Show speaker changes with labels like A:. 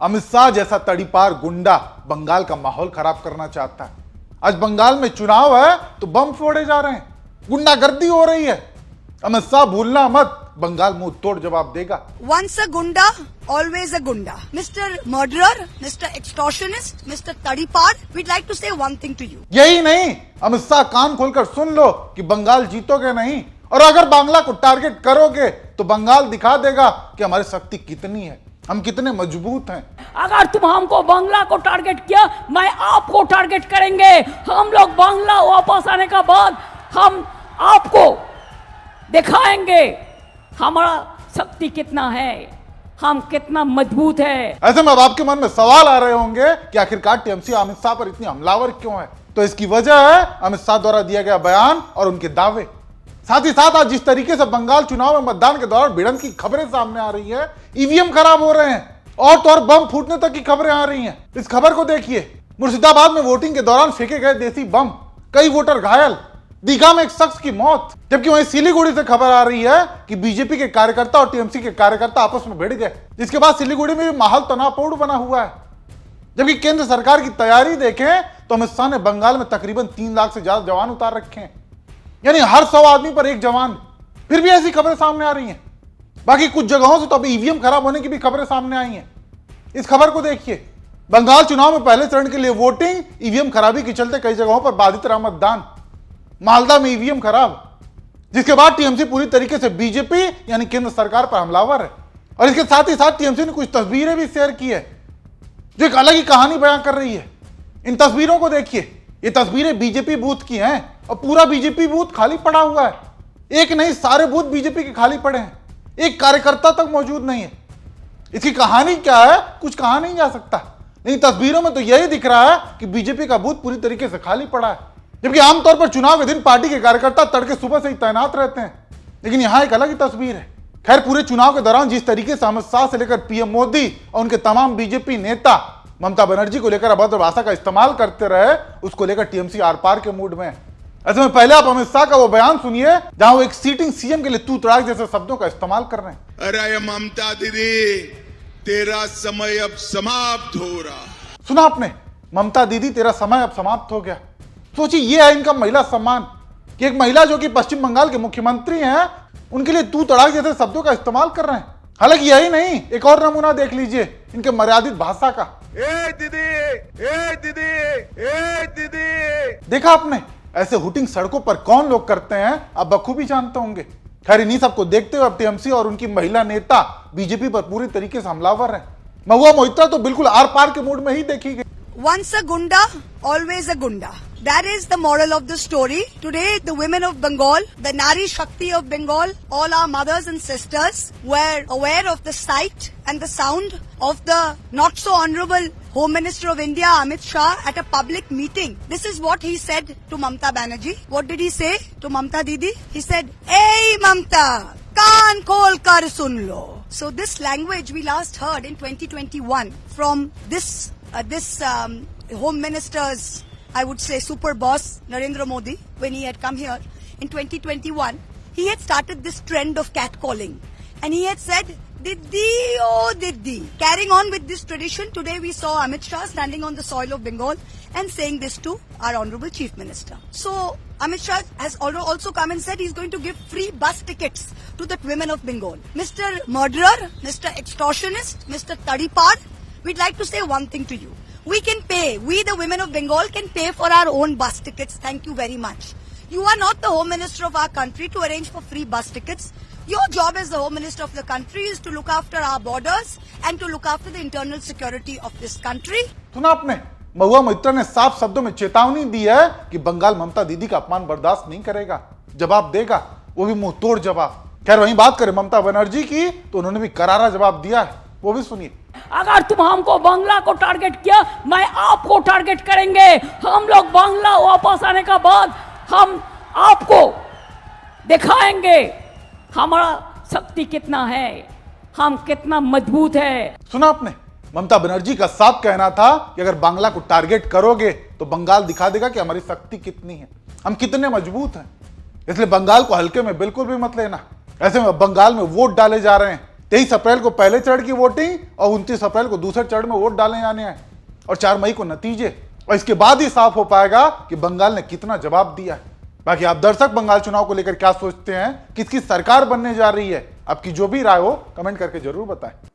A: अमित शाह जैसा तड़ीपार गुंडा बंगाल का माहौल खराब करना चाहता है। आज बंगाल में चुनाव है तो बम फोड़े जा रहे हैं, गुंडागर्दी हो रही है। अमित शाह भूलना मत, बंगाल मुंह तोड़ जवाब देगा।
B: Once a gunda, always a gunda. Mr. Murderer, Mr. Extortionist, Mr. Tadipar, we'd like to say one thing to you.
A: यही नहीं, अमित शाह कान खोलकर सुन लो कि बंगाल जीतोगे नहीं, और अगर बांग्ला को टारगेट करोगे तो बंगाल दिखा देगा कि हमारी शक्ति कितनी है, हम कितने मजबूत हैं।
C: अगर तुम हमको बांग्ला को टारगेट किया, मैं आपको टारगेट करेंगे। हम लोग बांग्ला वापस आने का बाद हम आपको दिखाएंगे हमारा शक्ति कितना है, हम कितना मजबूत है।
A: ऐसे में अब आपके मन में सवाल आ रहे होंगे कि आखिरकार टीएमसी अमित शाह पर इतनी हमलावर क्यों है। तो इसकी वजह है अमित शाह द्वारा दिया गया बयान और उनके दावे। साथ ही साथ आज जिस तरीके से बंगाल चुनाव में मतदान के दौरान भिड़ंत की खबरें सामने आ रही है, ईवीएम खराब हो रहे हैं और तो और बम फूटने तक की खबरें आ रही हैं। इस खबर को देखिए, मुर्शिदाबाद में वोटिंग के दौरान फेंके गए देसी बम, कई वोटर घायल, दीघा में एक शख्स की मौत। जबकि वहीं सिलीगुड़ी से खबर आ रही है कि बीजेपी के कार्यकर्ता और टीएमसी के कार्यकर्ता आपस में भिड़ गए, जिसके बाद सिलीगुड़ी में भी माहौल तनावपूर्ण बना हुआ है। जबकि केंद्र सरकार की तैयारी देखें तो अमित शाह ने बंगाल में तकरीबन 3 लाख से ज्यादा जवान उतार रखे हैं, यानी हर 100 आदमी पर एक जवान। फिर भी ऐसी खबरें सामने आ रही हैं। बाकी कुछ जगहों से तो अभी ईवीएम खराब होने की भी खबरें सामने आई हैं। इस खबर को देखिए, बंगाल चुनाव में पहले चरण के लिए वोटिंग, ईवीएम खराबी के चलते कई जगहों पर बाधित रहा मतदान। मालदा में ईवीएम खराब, जिसके बाद टीएमसी पूरी तरीके से बीजेपी यानी केंद्र सरकार पर हमलावर है। और इसके साथ ही साथ टीएमसी ने कुछ तस्वीरें भी शेयर की है जो एक अलग ही कहानी बयां कर रही है। इन तस्वीरों को देखिए, ये तस्वीरें बीजेपी बूथ की हैं और पूरा बीजेपी बूथ खाली पड़ा हुआ है। एक नहीं, सारे बूथ बीजेपी के खाली पड़े हैं, एक कार्यकर्ता तक मौजूद नहीं है। इसकी कहानी क्या है कुछ कहा नहीं जा सकता, लेकिन तस्वीरों में तो यही दिख रहा है कि बीजेपी का बूथ पूरी तरीके से खाली पड़ा है। जबकि आमतौर पर चुनाव के दिन पार्टी के कार्यकर्ता तड़के सुबह से ही तैनात रहते हैं, लेकिन यहां एक अलग ही तस्वीर है। खैर, पूरे चुनाव के दौरान जिस तरीके से अमित शाह से लेकर पीएम मोदी और उनके तमाम बीजेपी नेता ममता बनर्जी को लेकर अभद्र भाषा का इस्तेमाल करते रहे, उसको लेकर टीएमसी आर पार के मूड में है। ऐसे में पहले आप अमित शाह का वो बयान सुनिए जहां वो एक सीटिंग सीएम के लिए तू तड़ाक जैसे शब्दों का इस्तेमाल कर रहे हैं।
D: अरे ममता दीदी, तेरा समय अब समाप्त हो रहा।
A: सुना आपने, ममता दीदी तेरा समय अब समाप्त हो गया। सोचिए, ये है इनका महिला सम्मान कि एक महिला जो कि पश्चिम बंगाल के मुख्यमंत्री हैं, उनके लिए तू तड़ाक जैसे शब्दों का इस्तेमाल कर रहे हैं। हालांकि यही नहीं, एक और नमूना देख लीजिए इनके मर्यादित भाषा का।
D: ए दीदी, ए दीदी, ए दीदी।
A: देखा आपने, ऐसे हुटिंग सड़कों पर कौन लोग करते हैं आप बखूबी जानते होंगे। खैर, इन्हीं सबको देखते हुए अब टीएमसी और उनकी महिला नेता बीजेपी पर पूरी तरीके से हमलावर है। महुआ मोइत्रा तो बिल्कुल आर पार के मूड में ही देखी गई।
B: Once a gunda, always a gunda. That is the moral of the story. Today, the women of Bengal, the Nari Shakti of Bengal, all our mothers and sisters were aware of the sight and the sound of the not so honorable Home Minister of India, Amit Shah, at a public meeting. This is what he said to Mamta Banerjee. What did he say to Mamta Didi? He said, "Hey Mamta, kaan khol kar sun lo." So this language we last heard in 2021 from this Home Minister's, I would say, super boss Narendra Modi, when he had come here in 2021. He had started this trend of catcalling, and he had said, "Diddi, oh Diddi." Carrying on with this tradition, today we saw Amit Shah standing on the soil of Bengal and saying this to our Honorable Chief Minister. So Amit Shah has also come and said he's going to give free bus tickets to the women of Bengal. Mr. Murderer, Mr. Extortionist, Mr. Tadipar, we'd like to say one thing to you. We can pay. We, the women of Bengal, can pay for our own bus tickets. Thank you very much. You are not the Home Minister of our country to arrange for free bus tickets. Your job as the Home Minister of the country is to look after our borders and to look after the internal security of this country.
A: सुना आपने, महुआ मोइत्रा ने साफ शब्दों में चेतावनी दी है कि बंगाल ममता दीदी का अपमान बर्दाश्त नहीं करेगा, जवाब देगा, वो भी मुंह तोड़ जवाब। खैर, वहीं बात करें ममता बनर्जी की तो उन्होंने भी करारा जवाब दिया है, वो भी सुनिए।
C: अगर तुम हमको बांग्ला को टारगेट किया, मैं आपको टारगेट करेंगे। हम लोग बांग्ला वापस आने का बाद हम आपको दिखाएंगे हमारा शक्ति कितना है, हम कितना मजबूत है।
A: सुना आपने, ममता बनर्जी का साफ कहना था कि अगर बांग्ला को टारगेट करोगे तो बंगाल दिखा देगा कि हमारी शक्ति कितनी है, हम कितने मजबूत हैं। इसलिए बंगाल को हल्के में बिल्कुल भी मत लेना। ऐसे में बंगाल में वोट डाले जा रहे हैं, 23 अप्रैल को पहले चरण की वोटिंग और 29 अप्रैल को दूसरे चरण में वोट डालने जाने हैं और 4 मई को नतीजे, और इसके बाद ही साफ हो पाएगा कि बंगाल ने कितना जवाब दिया है। बाकी आप दर्शक बंगाल चुनाव को लेकर क्या सोचते हैं, किसकी सरकार बनने जा रही है, आपकी जो भी राय हो कमेंट करके जरूर बताएं।